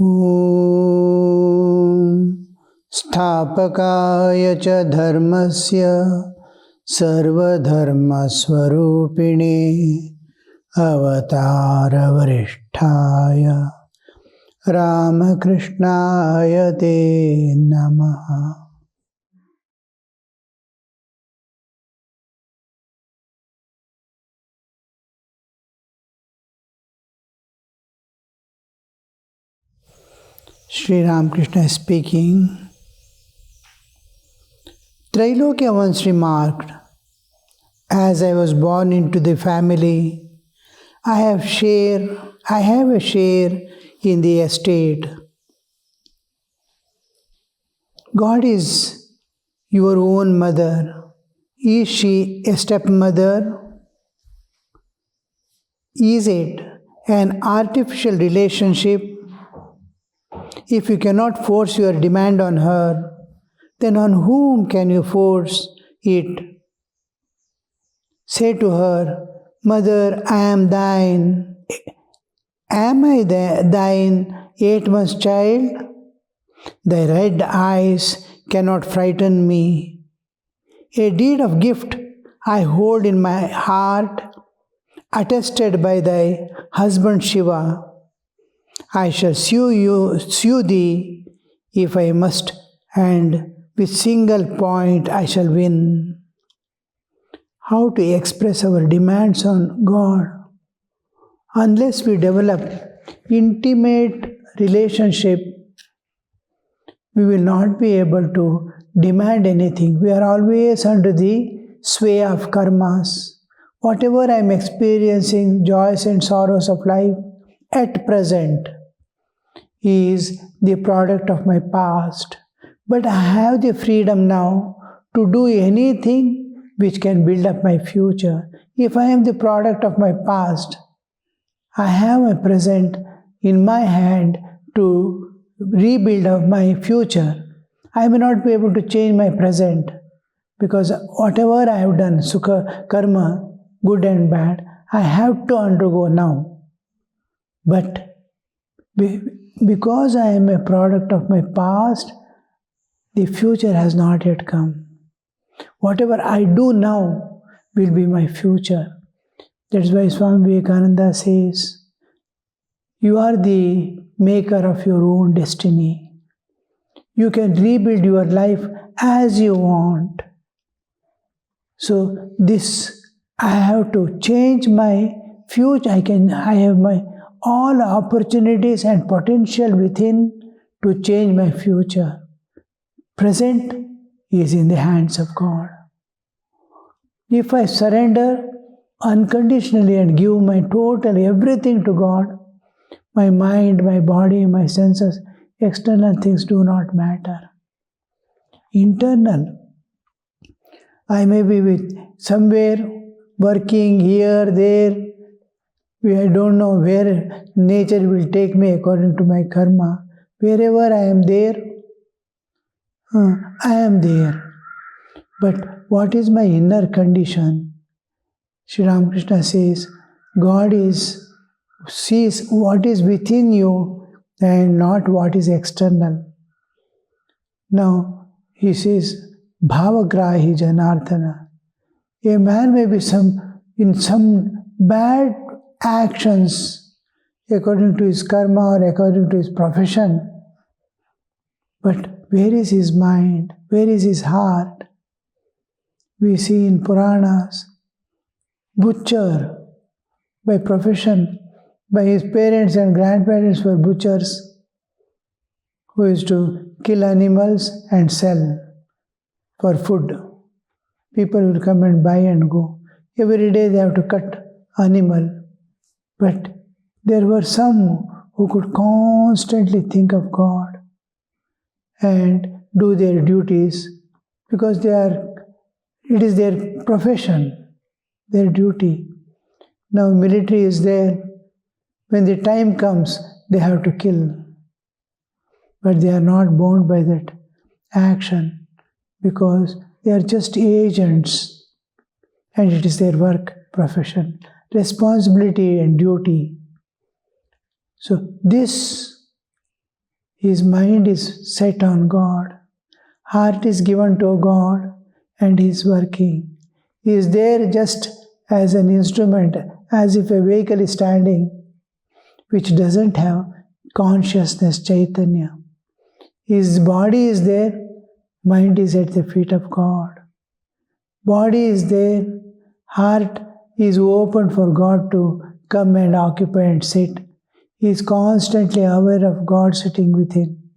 Om Sthapakaya cha dharmasya sarvadharmasvarupine avatara varisthaya Ramakrishnaya te namaha. Sri Ramakrishna speaking. Trailokya once remarked, as I was born into the family, I have a share in the estate. God is your own mother. Is she a stepmother? Is it an artificial relationship? If you cannot force your demand on her, then on whom can you force it? Say to her, Mother, I am thine. Am I thine 8 months child? Thy red eyes cannot frighten me. A deed of gift I hold in my heart, attested by thy husband Shiva. I shall sue thee if I must, and with single point I shall win. How to express our demands on God? Unless we develop intimate relationship, we will not be able to demand anything. We are always under the sway of karmas. Whatever I am experiencing, joys and sorrows of life at present is the product of my past. But I have the freedom now to do anything which can build up my future. If I am the product of my past, I have my present in my hand to rebuild up my future. I may not be able to change my present because whatever I have done, sukha, karma, good and bad, I have to undergo now. But because I am a product of my past, the future has not yet come. Whatever I do now will be my future. That's why Swami Vivekananda says, you are the maker of your own destiny. You can rebuild your life as you want. So I have to change my future. I have my all opportunities and potential within to change my future. Present is in the hands of God. If I surrender unconditionally and give my total everything to God, my mind, my body, my senses, external things do not matter. Internal. I may be with somewhere working here, there. I don't know where nature will take me according to my karma. Wherever I am there, I am there. But what is my inner condition? Sri Ramakrishna says, God sees what is within you and not what is external. Now, he says, Bhavagrahi Janardana. A man may be in some bad actions according to his karma or according to his profession. But where is his mind? Where is his heart? We see in Puranas, butcher by profession, by his parents and grandparents were butchers who used to kill animals and sell for food. People will come and buy and go. Every day they have to cut animal. But there were some who could constantly think of God and do their duties because it is their profession, their duty. Now military is there. When the time comes, they have to kill. But they are not bound by that action because they are just agents and it is their work, profession, responsibility and duty. So this His mind is set on God. Heart is given to God and he is working. He is there just as an instrument, as if a vehicle is standing, which doesn't have consciousness, Chaitanya. His body is there, mind is at the feet of God. Body is there, heart is open for God to come and occupy and sit. He is constantly aware of God sitting within,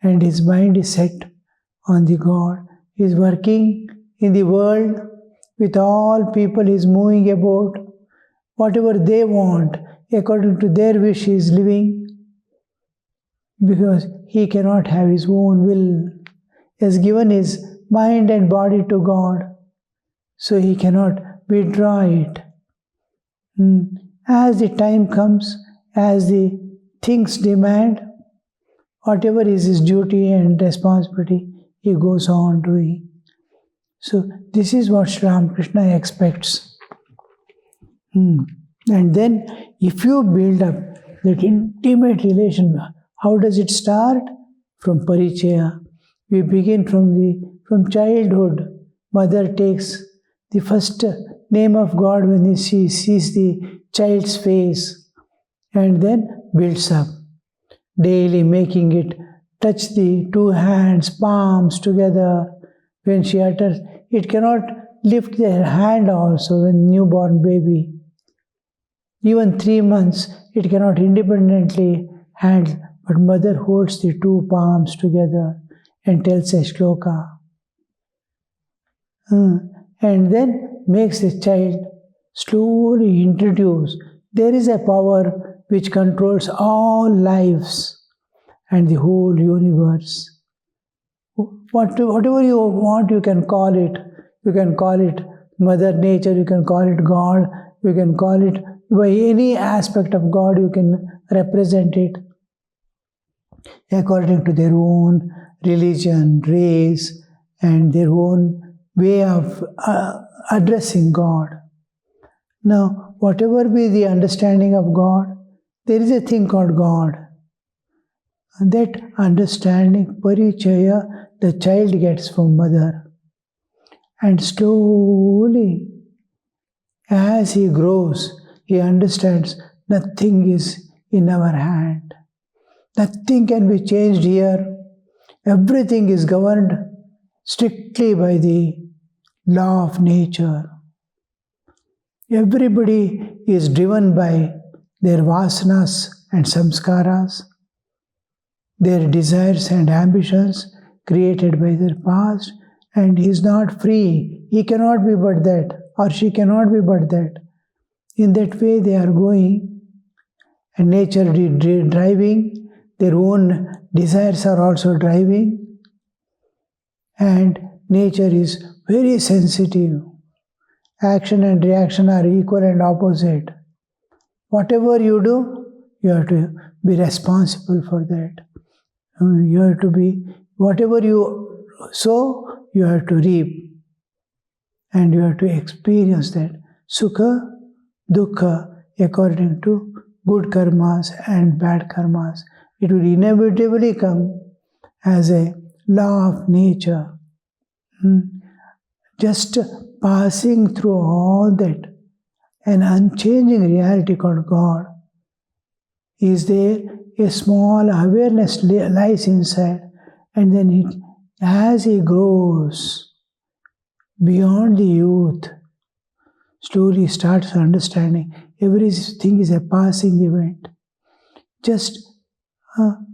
and his mind is set on the God. He is working in the world with all people, he is moving about. Whatever they want, according to their wish, he is living, because he cannot have his own will. He has given his mind and body to God, so he cannot withdraw it. As the time comes, as the things demand, whatever is his duty and responsibility, he goes on doing. So this is what Sri Ramakrishna expects. And then if you build up that intimate relation, how does it start? From Parichaya. We begin from childhood. Mother takes the first name of God when she sees the child's face, and then builds up, daily making it touch the two hands, palms together. When she utters, it cannot lift their hand also when newborn baby. Even 3 months, it cannot independently handle, but mother holds the two palms together and tells a shloka. And then makes the child slowly introduce. There is a power which controls all lives and the whole universe. Whatever you want, you can call it. You can call it Mother Nature, you can call it God, you can call it by any aspect of God, you can represent it according to their own religion, race, and their own way of addressing God. Now, whatever be the understanding of God, there is a thing called God. And that understanding, Parichaya, the child gets from mother. And slowly, as he grows, he understands nothing is in our hand. Nothing can be changed here. Everything is governed strictly by the law of nature. Everybody is driven by their vasanas and samskaras, their desires and ambitions created by their past, and he is not free. He cannot be but that, or she cannot be but that. In that way they are going, and nature is driving, their own desires are also driving, and nature is very sensitive. Action and reaction are equal and opposite. Whatever you do, you have to be responsible for that. You have to be, whatever you sow, you have to reap. And you have to experience that. Sukha, dukkha, according to good karmas and bad karmas. It will inevitably come as a law of nature. Just passing through all that, an unchanging reality called God is there. A small awareness lies inside, and then as he grows beyond the youth, slowly starts understanding everything is a passing event. Just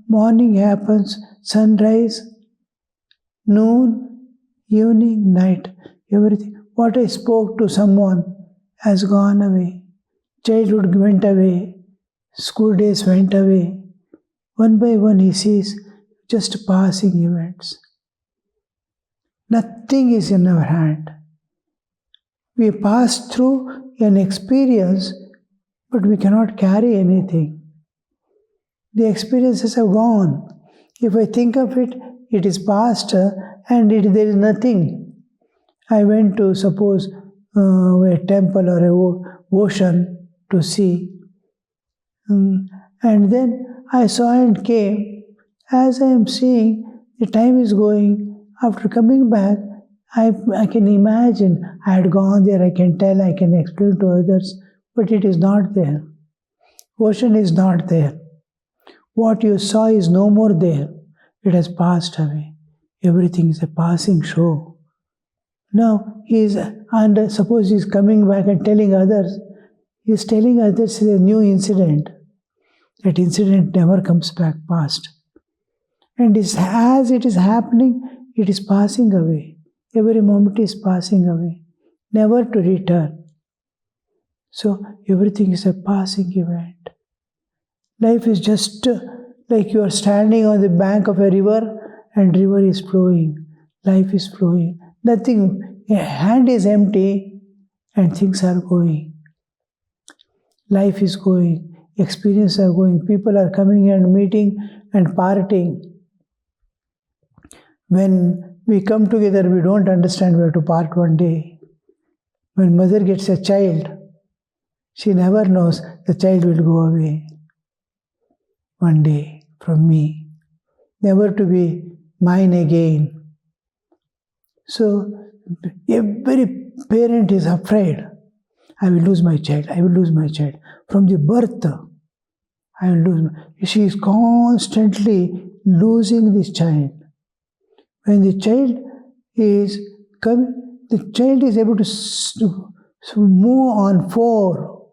morning happens, sunrise, noon, evening, night, everything. What I spoke to someone has gone away. Childhood went away. School days went away. One by one he sees just passing events. Nothing is in our hand. We pass through an experience, but we cannot carry anything. The experiences have gone. If I think of it, it is past and there is nothing. I went to, suppose, a temple or an ocean to see. And then I saw and came, As I am seeing, the time is going. After coming back, I can imagine I had gone there, I can tell, I can explain to others, but it is not there. Ocean is not there. What you saw is no more there. It has passed away. Everything is a passing show. Now he is, and suppose he is coming back and telling others, he is telling others a new incident. That incident never comes back past. And as it is happening, it is passing away. Every moment is passing away, never to return. So everything is a passing event. Life is just like you are standing on the bank of a river and river is flowing. Life is flowing. Nothing, a hand is empty and things are going. Life is going, experiences are going, people are coming and meeting and parting. When we come together, we don't understand we have to part one day. When mother gets a child, she never knows the child will go away one day from me, never to be mine again. So every parent is afraid. I will lose my child, I will lose my child. From the birth, I will lose she is constantly losing this child. When the child is coming, the child is able to move on 4.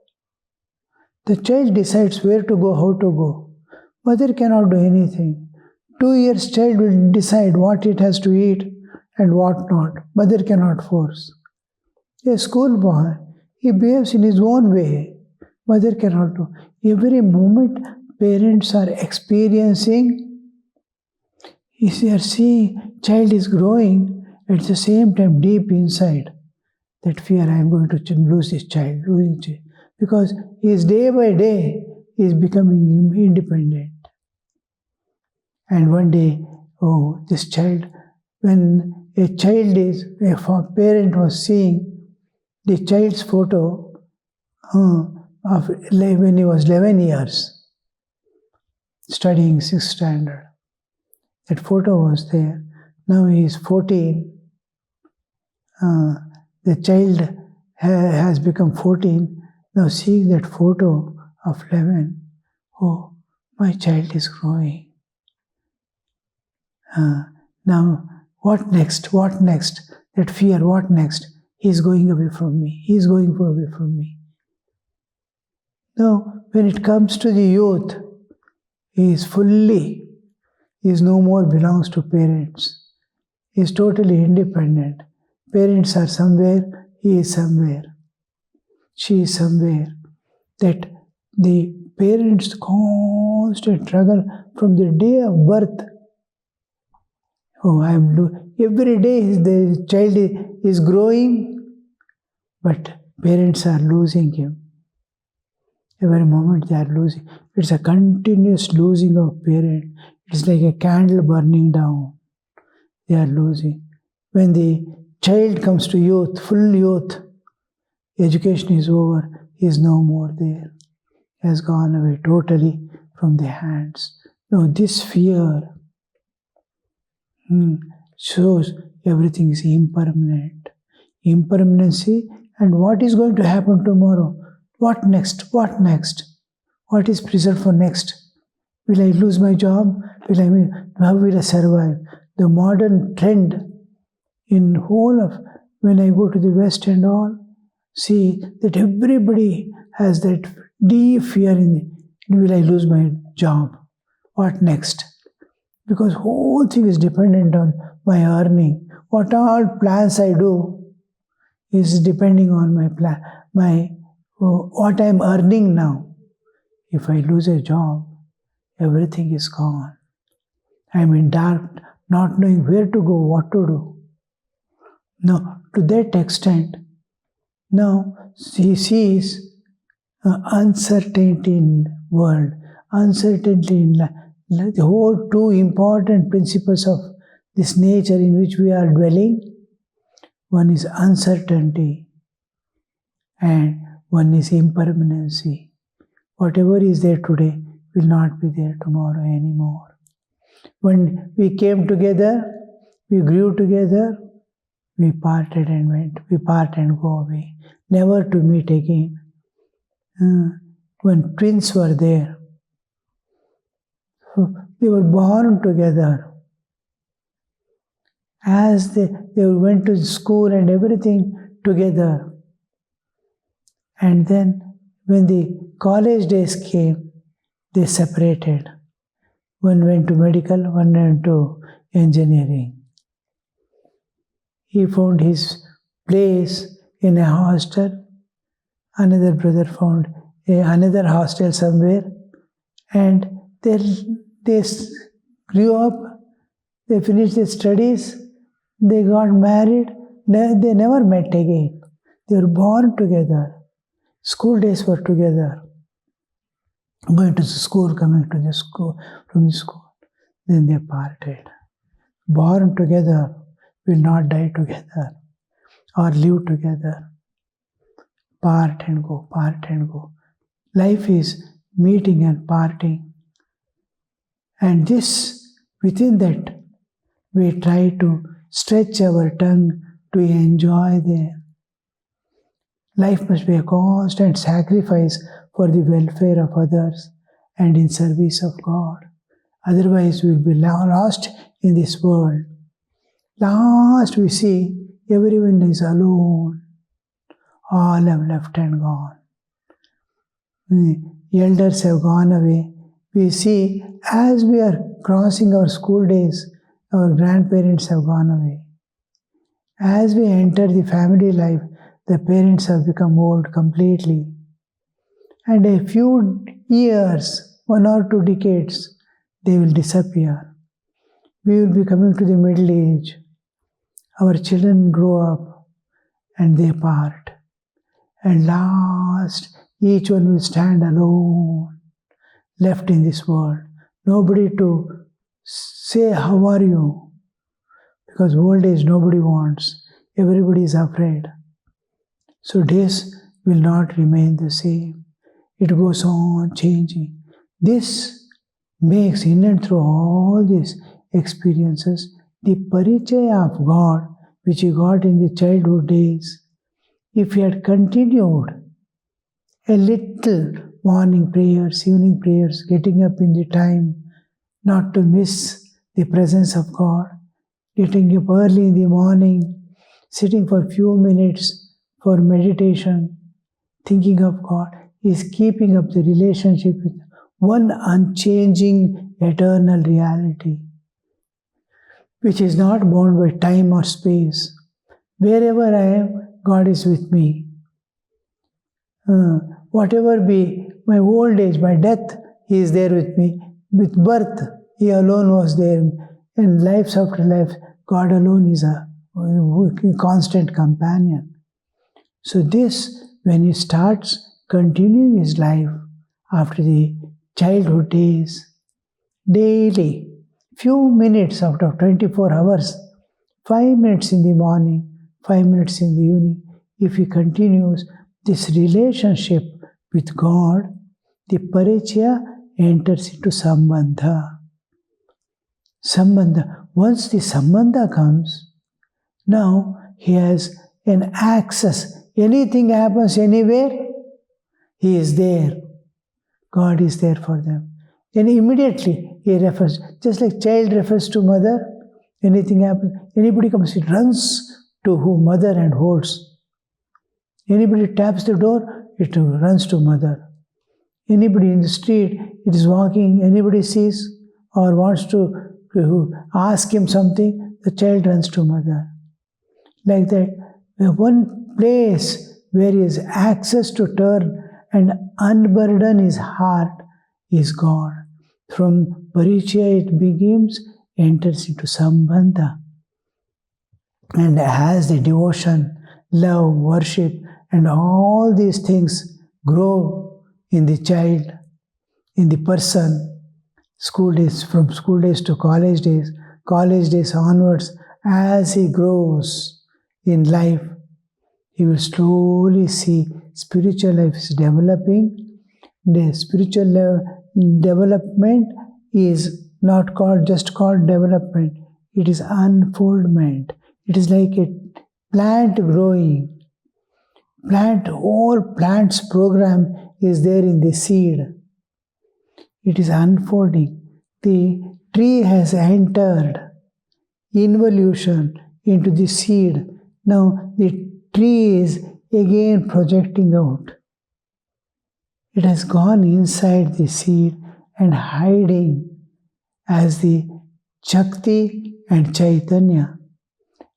The child decides where to go, how to go. Mother cannot do anything. 2 years child will decide what it has to eat and what not. Mother cannot force. A schoolboy, he behaves in his own way. Mother cannot do. Every moment parents are experiencing, if they are seeing child is growing, at the same time deep inside, that fear, I am going to lose this child, because he is day by day, he is becoming independent. And one day, oh, this child, when a child is, a parent was seeing the child's photo of when he was 11 years, studying 6th standard. That photo was there. Now he is 14. The child has become 14. Now seeing that photo of 11, oh, my child is growing. Now, what next? What next? That fear, what next? He is going away from me. He is going away from me. Now, when it comes to the youth, he is no more belongs to parents. He is totally independent. Parents are somewhere, he is somewhere. She is somewhere. That the parents' constant struggle from the day of birth. Oh, every day the child is growing, but parents are losing him. Every moment they are losing. It's a continuous losing of parent. It's like a candle burning down. They are losing. When the child comes to youth, full youth, education is over, he is no more there. He has gone away totally from their hands. Now this fear shows everything is impermanent. Impermanency, and what is going to happen tomorrow? What next? What next? What is preserved for next? Will I lose my job? How will I survive? The modern trend in whole of, when I go to the West and all, see that everybody has that deep fear will I lose my job? What next? Because whole thing is dependent on my earning. What all plans I do is depending on my plan, what I am earning now. If I lose a job, everything is gone. I am in dark, not knowing where to go, what to do. Now, to that extent, now he sees uncertainty in the world, uncertainty in the whole 2 important principles of this nature in which we are dwelling. One is uncertainty and one is impermanency. Whatever is there today will not be there tomorrow anymore. When we came together, we grew together, we parted and went. We part and go away, never to meet again. When twins were there, they were born together. As they went to school and everything together. And then when the college days came, they separated. One went to medical, one went to engineering. He found his place in a hostel. Another brother found another hostel somewhere. And they grew up, they finished their studies, they got married, they never met again. They were born together. School days were together. Going to school, coming to the school, from the school. Then they parted. Born together, will not die together or live together. Part and go, part and go. Life is meeting and parting. And this, within that, we try to stretch our tongue to enjoy the life must be a constant sacrifice for the welfare of others and in service of God. Otherwise, we will be lost in this world. Last we see everyone is alone. All have left and gone. The elders have gone away. We see as we are crossing our school days, our grandparents have gone away. As we enter the family life, the parents have become old completely. And a few years, 1 or 2 decades, they will disappear. We will be coming to the middle age. Our children grow up and they part. And last, each one will stand alone, left in this world. Nobody to say, how are you? Because old age nobody wants. Everybody is afraid. So days will not remain the same. It goes on changing. This makes in and through all these experiences, the parichaya of God, which he got in the childhood days, if he had continued a little morning prayers, evening prayers, getting up in the time, not to miss the presence of God, getting up early in the morning, sitting for a few minutes for meditation, thinking of God, is keeping up the relationship with one unchanging eternal reality, which is not bound by time or space. Wherever I am, God is with me. Whatever be my old age, my death, He is there with me. With birth, He alone was there. And lives after life, God alone is a constant companion. So this, when he starts continuing his life after the childhood days, daily, few minutes out of 24 hours, 5 minutes in the morning, 5 minutes in the evening, if he continues this relationship with God, the parichaya enters into sambandha. Sambandha. Once the sambandha comes, now he has an access. Anything happens anywhere, he is there. God is there for them. And immediately he refers, just like child refers to mother, anything happens, anybody comes, it runs to who mother and holds. Anybody taps the door, it runs to mother. Anybody in the street, it is walking, anybody sees or wants to ask him something, the child runs to mother. Like that, one place where he has access to turn and unburden his heart is God. From parichaya it begins, enters into sambandha. And as the devotion, love, worship, and all these things grow in the child, in the person, school days, from school days to college days onwards, as he grows in life, he will slowly see spiritual life is developing. The spiritual development is not called just called development. It is unfoldment. It is like a plant growing. Whole plant's program is there in the seed. It is unfolding. The tree has entered involution into the seed. Now the tree is again projecting out. It has gone inside the seed and hiding as the Shakti and Chaitanya.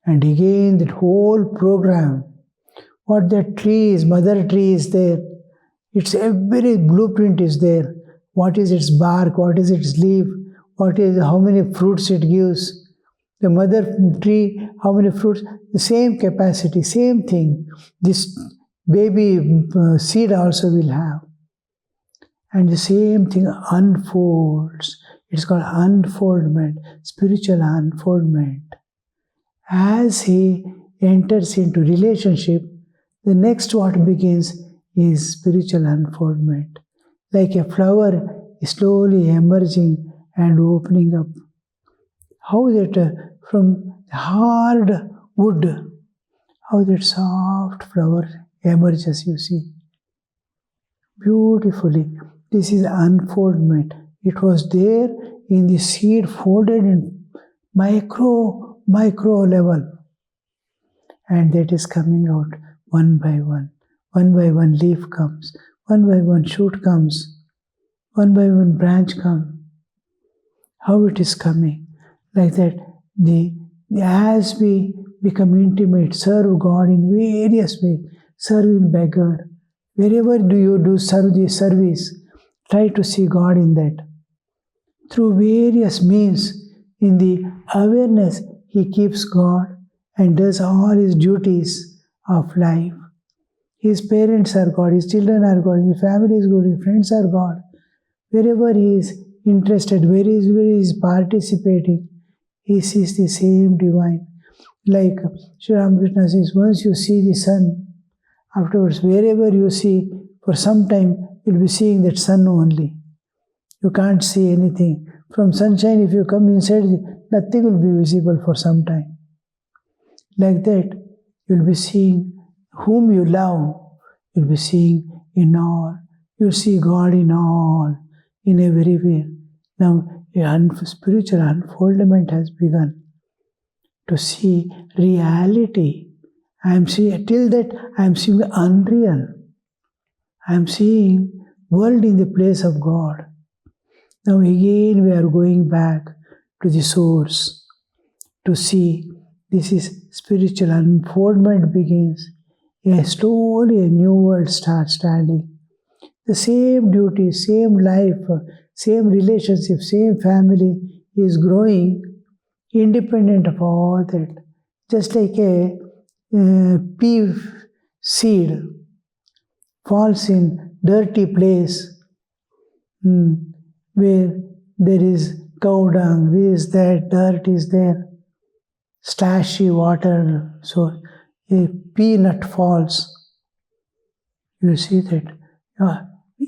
And again that whole program, what that tree is, mother tree is there. Its every blueprint is there. What is its bark, what is its leaf, how many fruits it gives. The mother tree, how many fruits, the same capacity, same thing. This baby seed also will have. And the same thing unfolds. It's called unfoldment, spiritual unfoldment. As he enters into relationship, the next what begins is spiritual unfoldment. Like a flower is slowly emerging and opening up. How that from hard wood, how that soft flower emerges, you see. Beautifully. This is unfoldment. It was there in the seed, folded in micro level. And that is coming out one by one. One by one leaf comes. One by one shoot comes. One by one branch comes. How it is coming? Like that, as we become intimate, serve God in various ways, serve in beggar. Wherever do you do serve the service, try to see God in that. Through various means, in the awareness, he keeps God and does all his duties of life. His parents are God, his children are God, his family is good, his friends are God. Wherever he is interested, where he is participating, he sees the same divine. Like Sri Ramakrishna says, once you see the sun, afterwards, wherever you see, for some time, you'll be seeing that sun only. You can't see anything. From sunshine, if you come inside, nothing will be visible for some time. Like that, you'll be seeing whom you love. You'll be seeing in all. You'll see God in all, in everywhere. Now, spiritual unfoldment has begun. To see reality. Till that, I am seeing unreal. I am seeing world in the place of God. Now again we are going back to the source to see this is spiritual unfoldment begins. Slowly a new world starts standing. The same duty, same life, same relationship, same family is growing independent of all that. Just like a pea seed falls in dirty place where there is cow dung, this, that, dirt is there, stashy water, so a peanut falls. You see that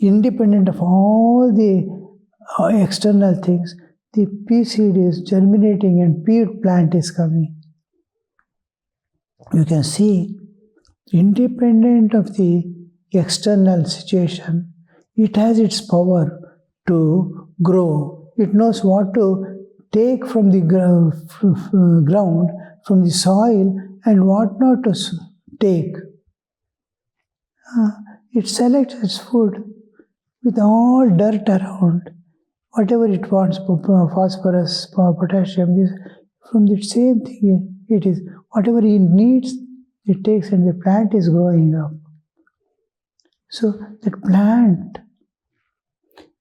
independent of all the external things, the pea seed is germinating and pea plant is coming. You can see, independent of the external situation, it has its power to grow. It knows what to take from the ground, from the soil, and what not to take. It selects its food with all dirt around. Whatever it wants, phosphorus, potassium, this, from the same thing it is. Whatever it needs, it takes, and the plant is growing up. So that plant,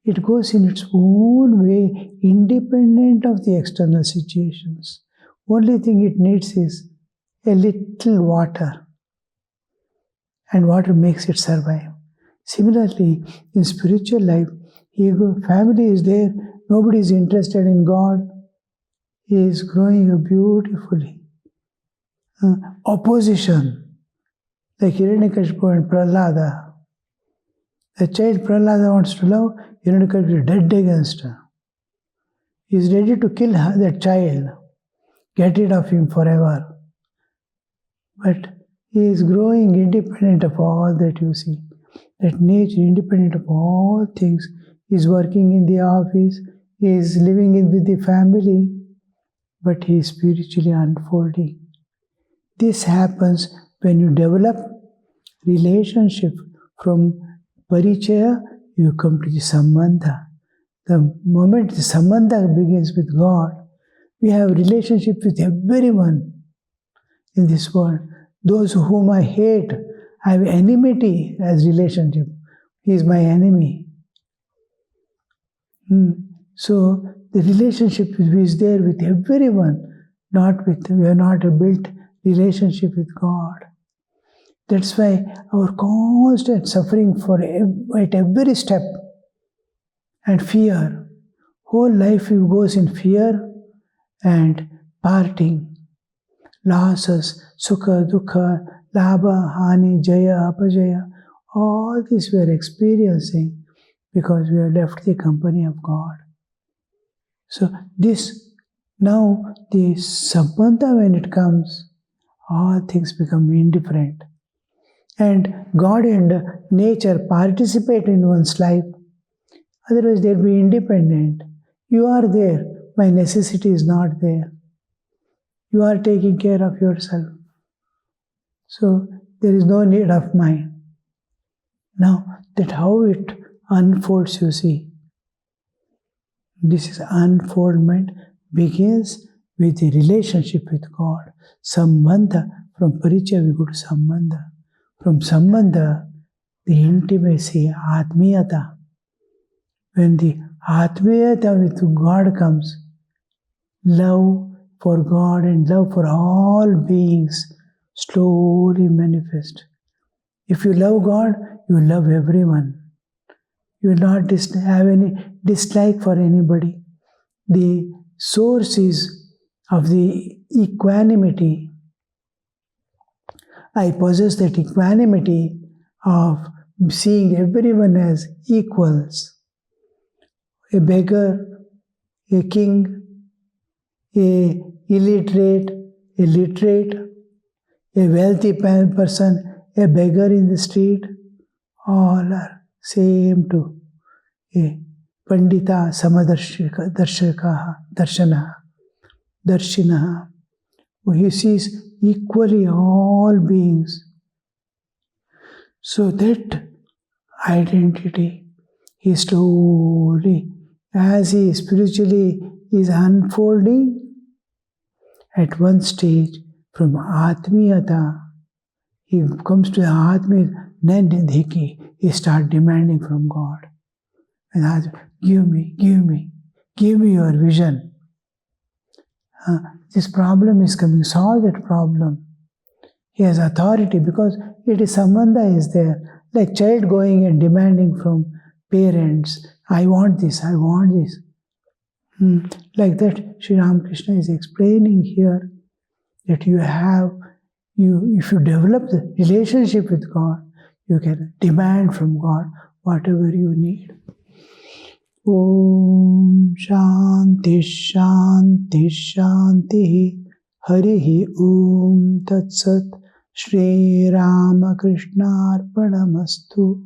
it goes in its own way, independent of the external situations. Only thing it needs is a little water, and water makes it survive. Similarly, in spiritual life, family is there, nobody is interested in God. He is growing up beautifully. Opposition, like Hiranyakashipu and Prahlada. The child Prahlada wants to love, Hiranyakashipu is dead against her. He is ready to kill that child, get rid of him forever. But he is growing independent of all that you see. That nature, independent of all things, is working in the office, he is living with the family, but he is spiritually unfolding. This happens when you develop relationship. From parichaya, you come to the sambandha. The moment the sambandha begins with God, we have relationship with everyone in this world. Those whom I hate, I have enmity as relationship. He is my enemy. So the relationship is there with everyone, we have not built relationship with God. That's why our constant suffering at every step and fear. Whole life goes in fear and parting. Losses, sukha, dukkha, labha, hani, jaya, apajaya. All this we are experiencing because we have left the company of God. So now the sambandha, when it comes, all things become indifferent. And God and nature participate in one's life. Otherwise they'll be independent. You are there, my necessity is not there. You are taking care of yourself. So there is no need of mine. Now that how it unfolds, you see. This is unfoldment begins with the relationship with God. Sambandha, from parichaya we go to sambandha. From sambandha, the intimacy, atmiyata. When the atmiyata with God comes, love for God and love for all beings slowly manifest. If you love God, you love everyone. You will not have any dislike for anybody. The source is of the equanimity. I possess that equanimity of seeing everyone as equals. A beggar, a king, a illiterate, a literate, a wealthy person, a beggar in the street, all are same to a Pandita Darshinaha. He sees equally all beings. So that identity is slowly, as he spiritually is unfolding, at one stage from Atmiyata, he comes to the Atmiyata, then he starts demanding from God. And asks, give me your vision. This problem is coming, solve that problem. He has authority because it is sambandha is there. Like child going and demanding from parents, I want this. Like that, Sri Ramakrishna is explaining here that if you develop the relationship with God, you can demand from God whatever you need. Om Shanti Shanti Shanti Harihi Om Tat Sat Shri Ramakrishna Arpanamastu.